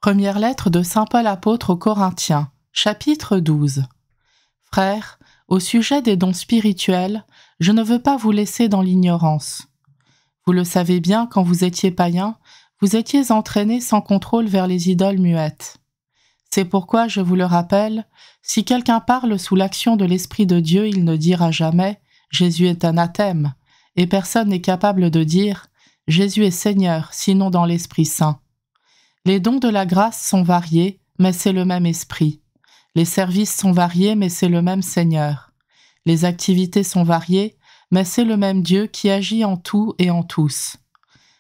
Première lettre de saint Paul apôtre aux Corinthiens, chapitre 12. Frères, au sujet des dons spirituels, je ne veux pas vous laisser dans l'ignorance. Vous le savez bien, quand vous étiez païens, vous étiez entraînés sans contrôle vers les idoles muettes. C'est pourquoi je vous le rappelle, si quelqu'un parle sous l'action de l'Esprit de Dieu, il ne dira jamais « Jésus est anathème » et personne n'est capable de dire « Jésus est Seigneur » sinon dans l'Esprit Saint. Les dons de la grâce sont variés, mais c'est le même Esprit. Les services sont variés, mais c'est le même Seigneur. Les activités sont variées, mais c'est le même Dieu qui agit en tout et en tous.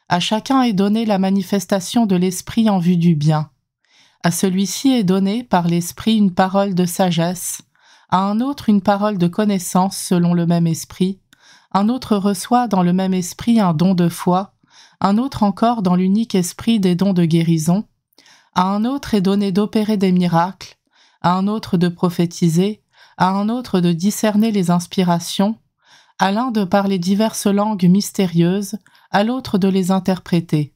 À chacun est donnée la manifestation de l'Esprit en vue du bien. À celui-ci est donnée par l'Esprit une parole de sagesse, à un autre une parole de connaissance selon le même Esprit, un autre reçoit dans le même Esprit un don de foi, un autre encore dans l'unique Esprit des dons de guérison, à un autre est donné d'opérer des miracles, à un autre de prophétiser, à un autre de discerner les inspirations, à l'un de parler diverses langues mystérieuses, à l'autre de les interpréter.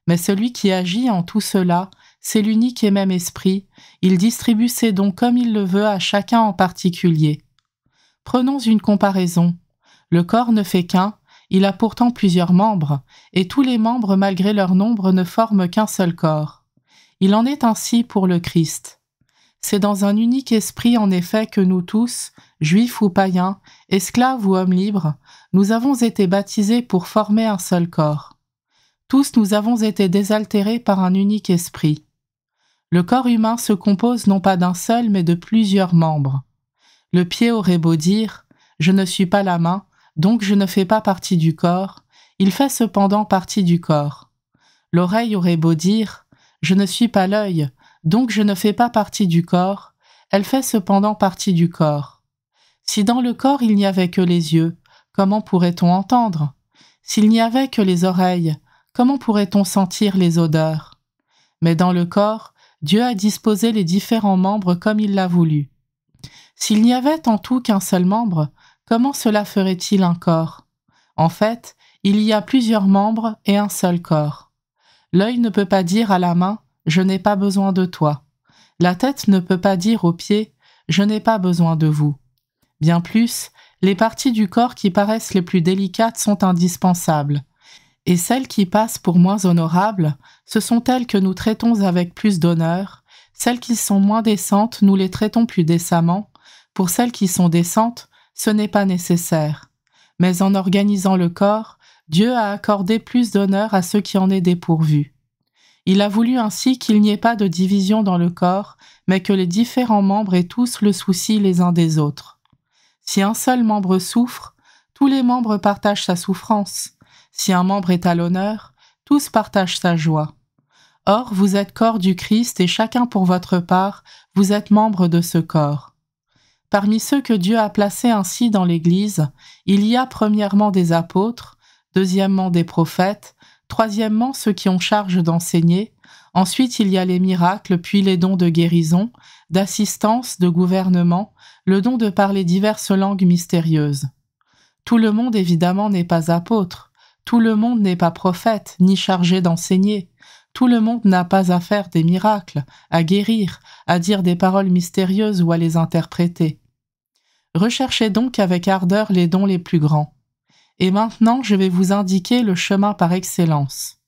Mais celui qui agit en tout cela, c'est l'unique et même Esprit, il distribue ses dons comme il le veut à chacun en particulier. Prenons une comparaison. Le corps ne fait qu'un, il a pourtant plusieurs membres, et tous les membres malgré leur nombre ne forment qu'un seul corps. Il en est ainsi pour le Christ. C'est dans un unique esprit en effet que nous tous, juifs ou païens, esclaves ou hommes libres, nous avons été baptisés pour former un seul corps. Tous nous avons été désaltérés par un unique esprit. Le corps humain se compose non pas d'un seul mais de plusieurs membres. Le pied aurait beau dire « Je ne suis pas la main, donc je ne fais pas partie du corps », il fait cependant partie du corps. L'oreille aurait beau dire « Je ne suis pas l'œil, donc je ne fais pas partie du corps », elle fait cependant partie du corps. Si dans le corps il n'y avait que les yeux, comment pourrait-on entendre? S'il n'y avait que les oreilles, comment pourrait-on sentir les odeurs? Mais dans le corps, Dieu a disposé les différents membres comme il l'a voulu. S'il n'y avait en tout qu'un seul membre, comment cela ferait-il un corps? En fait, il y a plusieurs membres et un seul corps. L'œil ne peut pas dire à la main « Je n'ai pas besoin de toi ». La tête ne peut pas dire aux pieds « Je n'ai pas besoin de vous ». Bien plus, les parties du corps qui paraissent les plus délicates sont indispensables. Et celles qui passent pour moins honorables, ce sont elles que nous traitons avec plus d'honneur. Celles qui sont moins décentes, nous les traitons plus décemment. Pour celles qui sont décentes, ce n'est pas nécessaire. Mais en organisant le corps, Dieu a accordé plus d'honneur à ceux qui en est dépourvus. Il a voulu ainsi qu'il n'y ait pas de division dans le corps, mais que les différents membres aient tous le souci les uns des autres. Si un seul membre souffre, tous les membres partagent sa souffrance. Si un membre est à l'honneur, tous partagent sa joie. Or, vous êtes corps du Christ et chacun pour votre part, vous êtes membre de ce corps. Parmi ceux que Dieu a placés ainsi dans l'Église, il y a premièrement des apôtres, deuxièmement des prophètes, troisièmement ceux qui ont charge d'enseigner, ensuite il y a les miracles, puis les dons de guérison, d'assistance, de gouvernement, le don de parler diverses langues mystérieuses. Tout le monde évidemment n'est pas apôtre, tout le monde n'est pas prophète, ni chargé d'enseigner, tout le monde n'a pas à faire des miracles, à guérir, à dire des paroles mystérieuses ou à les interpréter. Recherchez donc avec ardeur les dons les plus grands. Et maintenant je vais vous indiquer le chemin par excellence.